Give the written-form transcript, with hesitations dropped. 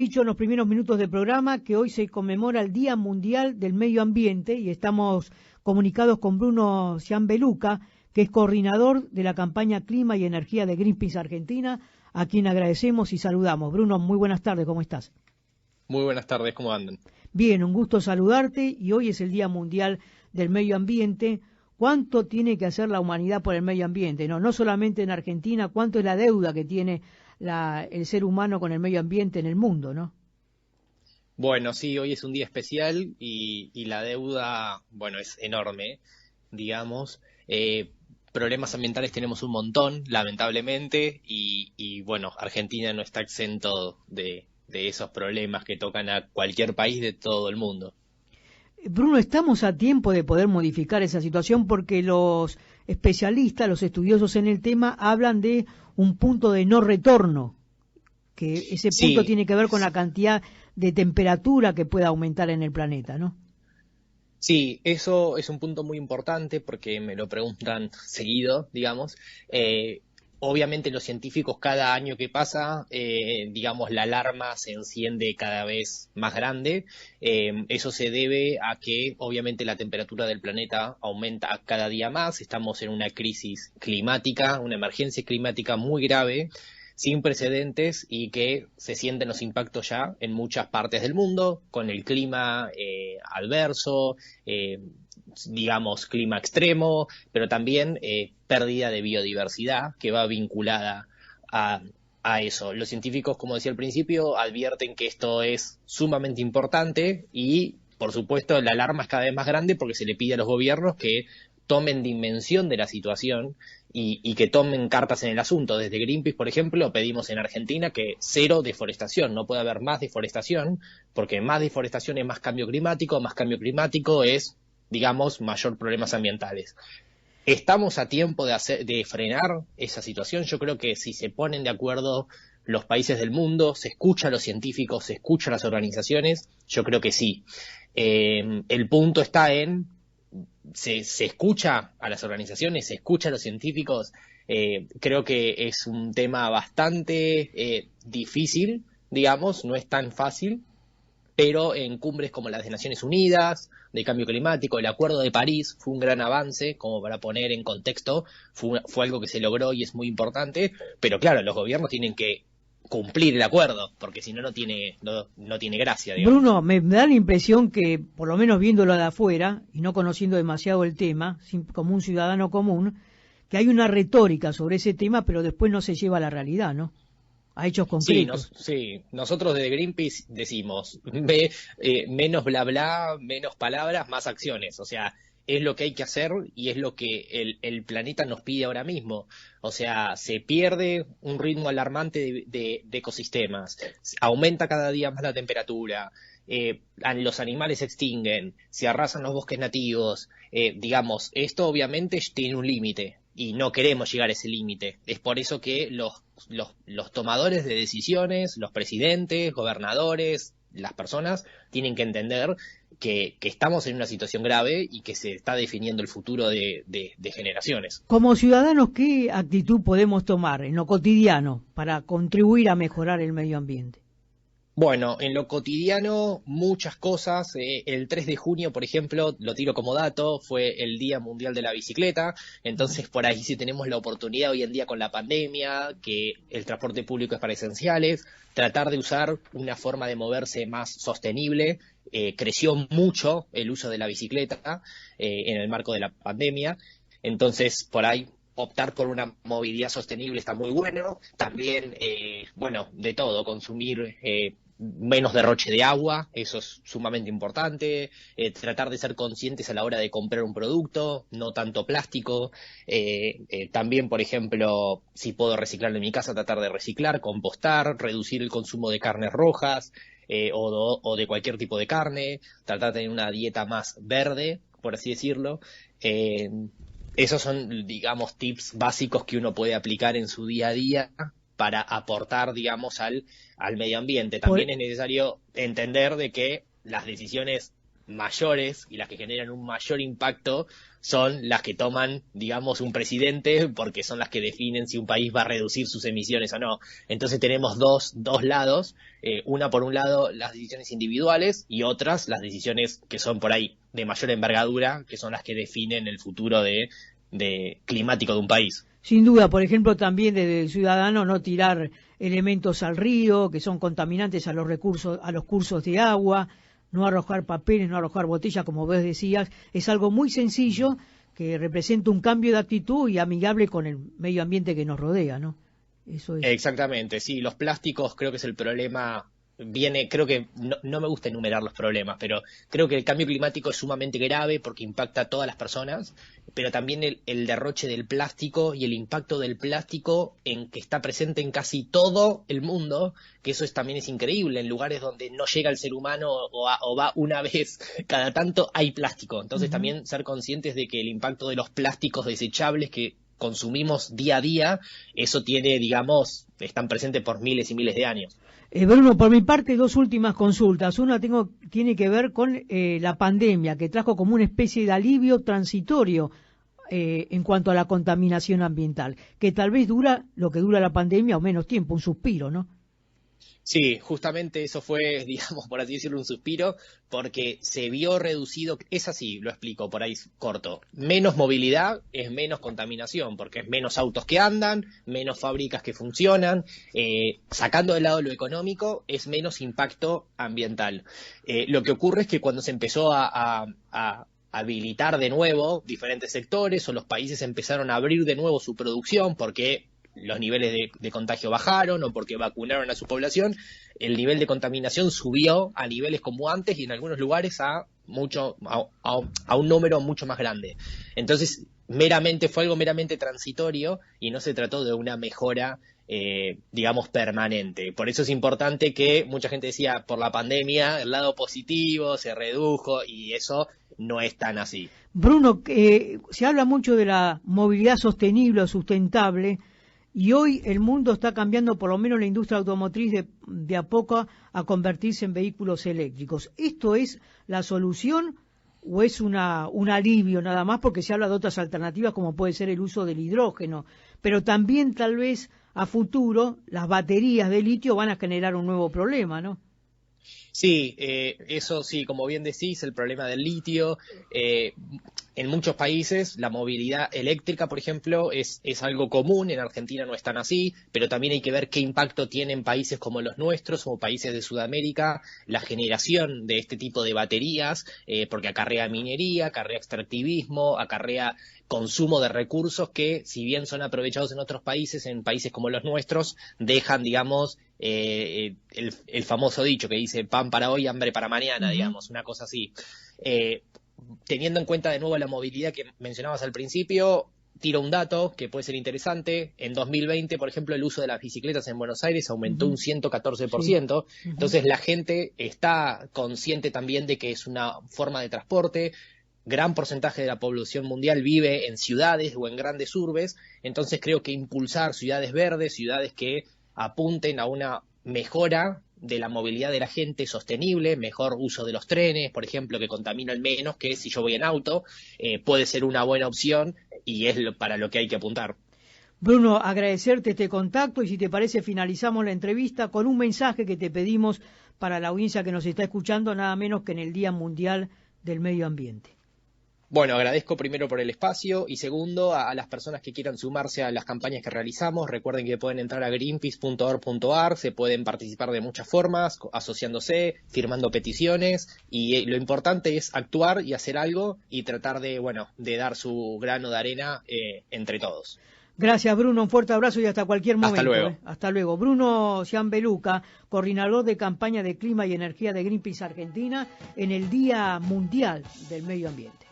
dicho en los primeros minutos del programa que hoy se conmemora el Día Mundial del Medio Ambiente y estamos comunicados con Bruno Cianbeluca, que es coordinador de la campaña Clima y Energía de Greenpeace Argentina, a quien agradecemos y saludamos. Bruno, muy buenas tardes, ¿cómo estás? Muy buenas tardes, ¿cómo andan? Bien, un gusto saludarte y hoy es el Día Mundial del Medio Ambiente. ¿Cuánto tiene que hacer la humanidad por el medio ambiente? No solamente en Argentina, ¿cuánto es la deuda que tiene el ser humano con el medio ambiente en el mundo, no? Bueno, sí, hoy es un día especial y la deuda, bueno, es enorme, digamos. Problemas ambientales tenemos un montón, lamentablemente, y bueno, Argentina no está exento de esos problemas que tocan a cualquier país de todo el mundo. Bruno, estamos a tiempo de poder modificar esa situación porque los especialistas, los estudiosos en el tema, hablan de un punto de no retorno, que ese punto tiene que ver con la cantidad de temperatura que pueda aumentar en el planeta, ¿no? Sí, eso es un punto muy importante porque me lo preguntan seguido, digamos. Obviamente los científicos cada año que pasa, digamos, la alarma se enciende cada vez más grande. Eso se debe a que obviamente la temperatura del planeta aumenta cada día más. Estamos en una crisis climática, una emergencia climática muy grave, sin precedentes y que se sienten los impactos ya en muchas partes del mundo, con el clima adverso, digamos, clima extremo, pero también pérdida de biodiversidad que va vinculada a eso. Los científicos, como decía al principio, advierten que esto es sumamente importante y, por supuesto, la alarma es cada vez más grande porque se le pide a los gobiernos que tomen dimensión de la situación y que tomen cartas en el asunto. Desde Greenpeace, por ejemplo, pedimos en Argentina que cero deforestación, no puede haber más deforestación, porque más deforestación es más cambio climático es, digamos, mayor problemas ambientales. ¿Estamos a tiempo de frenar esa situación? Yo creo que si se ponen de acuerdo los países del mundo, se escucha a los científicos, se escucha a las organizaciones, yo creo que sí. El punto está en se escucha a las organizaciones, se escucha a los científicos. Creo que es un tema bastante difícil, digamos, no es tan fácil, pero en cumbres como las de Naciones Unidas, de cambio climático, el Acuerdo de París fue un gran avance, como para poner en contexto, fue algo que se logró y es muy importante, pero claro, los gobiernos tienen que cumplir el acuerdo, porque si no, no tiene gracia, digamos. Bruno, me da la impresión que, por lo menos viéndolo de afuera, y no conociendo demasiado el tema, como un ciudadano común, que hay una retórica sobre ese tema, pero después no se lleva a la realidad, ¿no? A hechos concretos. Sí, nosotros desde Greenpeace decimos, menos bla bla, menos palabras, más acciones, o sea, es lo que hay que hacer y es lo que el planeta nos pide ahora mismo. O sea, se pierde un ritmo alarmante de ecosistemas, aumenta cada día más la temperatura, los animales se extinguen, se arrasan los bosques nativos, digamos, esto obviamente tiene un límite y no queremos llegar a ese límite. Es por eso que los tomadores de decisiones, los presidentes, gobernadores, las personas tienen que entender que estamos en una situación grave y que se está definiendo el futuro de generaciones. Como ciudadanos, ¿qué actitud podemos tomar en lo cotidiano para contribuir a mejorar el medio ambiente? Bueno, en lo cotidiano muchas cosas. El 3 de junio, por ejemplo, lo tiro como dato, fue el Día Mundial de la Bicicleta. Entonces, por ahí sí tenemos la oportunidad hoy en día con la pandemia, que el transporte público es para esenciales, tratar de usar una forma de moverse más sostenible. Creció mucho el uso de la bicicleta en el marco de la pandemia. Entonces, por ahí optar por una movilidad sostenible está muy bueno. También, bueno, de todo, consumir menos derroche de agua, eso es sumamente importante. Tratar de ser conscientes a la hora de comprar un producto, no tanto plástico. También, por ejemplo, si puedo reciclar en mi casa, tratar de reciclar, compostar, reducir el consumo de carnes rojas o de cualquier tipo de carne, tratar de tener una dieta más verde, por así decirlo. Esos son, digamos, tips básicos que uno puede aplicar en su día a día para aportar, digamos, al medio ambiente. También es necesario entender de que las decisiones mayores y las que generan un mayor impacto son las que toman, digamos, un presidente, porque son las que definen si un país va a reducir sus emisiones o no. Entonces tenemos dos lados, una por un lado las decisiones individuales y otras las decisiones que son por ahí de mayor envergadura, que son las que definen el futuro de climático de un país. Sin duda, por ejemplo, también desde el ciudadano no tirar elementos al río que son contaminantes a los cursos de agua, no arrojar papeles, no arrojar botellas, como vos decías, es algo muy sencillo que representa un cambio de actitud y amigable con el medio ambiente que nos rodea, ¿no? Eso es. Exactamente, sí, los plásticos creo que es el problema. Creo que no me gusta enumerar los problemas, pero creo que el cambio climático es sumamente grave porque impacta a todas las personas, pero también el derroche del plástico y el impacto del plástico en que está presente en casi todo el mundo, que eso también es increíble, en lugares donde no llega el ser humano o va una vez cada tanto hay plástico. Entonces también ser conscientes de que el impacto de los plásticos desechables que consumimos día a día, eso tiene, digamos, están presentes por miles y miles de años. Bruno, por mi parte, dos últimas consultas. Una tiene que ver con la pandemia, que trajo como una especie de alivio transitorio en cuanto a la contaminación ambiental, que tal vez dura lo que dura la pandemia o menos tiempo, un suspiro, ¿no? Sí, justamente eso fue, digamos, por así decirlo, un suspiro, porque se vio reducido, es así, lo explico por ahí corto, menos movilidad es menos contaminación, porque es menos autos que andan, menos fábricas que funcionan, sacando de lado lo económico, es menos impacto ambiental. Lo que ocurre es que cuando se empezó a habilitar de nuevo diferentes sectores o los países empezaron a abrir de nuevo su producción, porque los niveles de contagio bajaron o porque vacunaron a su población, el nivel de contaminación subió a niveles como antes y en algunos lugares a un número mucho más grande. Entonces, fue algo meramente transitorio y no se trató de una mejora, digamos, permanente. Por eso es importante que mucha gente decía, por la pandemia, el lado positivo se redujo y eso no es tan así. Bruno, se habla mucho de la movilidad sostenible o sustentable. Y hoy el mundo está cambiando, por lo menos la industria automotriz, de a poco a convertirse en vehículos eléctricos. ¿Esto es la solución o es un alivio nada más? Porque se habla de otras alternativas como puede ser el uso del hidrógeno. Pero también tal vez a futuro las baterías de litio van a generar un nuevo problema, ¿no? Sí, eso sí, como bien decís, el problema del litio. En muchos países la movilidad eléctrica, por ejemplo, es algo común. En Argentina no es tan así, pero también hay que ver qué impacto tiene en países como los nuestros o países de Sudamérica la generación de este tipo de baterías, porque acarrea minería, acarrea extractivismo, acarrea consumo de recursos que, si bien son aprovechados en otros países, en países como los nuestros, dejan, digamos, el famoso dicho que dice pan para hoy, hambre para mañana, digamos, una cosa así. Teniendo en cuenta de nuevo la movilidad que mencionabas al principio, tiro un dato que puede ser interesante. En 2020, por ejemplo, el uso de las bicicletas en Buenos Aires aumentó un 114%. Sí. Entonces la gente está consciente también de que es una forma de transporte. Gran porcentaje de la población mundial vive en ciudades o en grandes urbes. Entonces creo que impulsar ciudades verdes, ciudades que apunten a una mejora de la movilidad de la gente sostenible, mejor uso de los trenes, por ejemplo, que contaminan menos que si yo voy en auto, puede ser una buena opción y es para lo que hay que apuntar. Bruno, agradecerte este contacto y si te parece finalizamos la entrevista con un mensaje que te pedimos para la audiencia que nos está escuchando, nada menos que en el Día Mundial del Medio Ambiente. Bueno, agradezco primero por el espacio y segundo a las personas que quieran sumarse a las campañas que realizamos. Recuerden que pueden entrar a greenpeace.org.ar, se pueden participar de muchas formas, asociándose, firmando peticiones y lo importante es actuar y hacer algo y tratar de dar su grano de arena entre todos. Gracias, Bruno. Un fuerte abrazo y hasta cualquier momento. Hasta luego. Hasta luego. Bruno Cianbeluca, coordinador de campaña de clima y energía de Greenpeace Argentina en el Día Mundial del Medio Ambiente.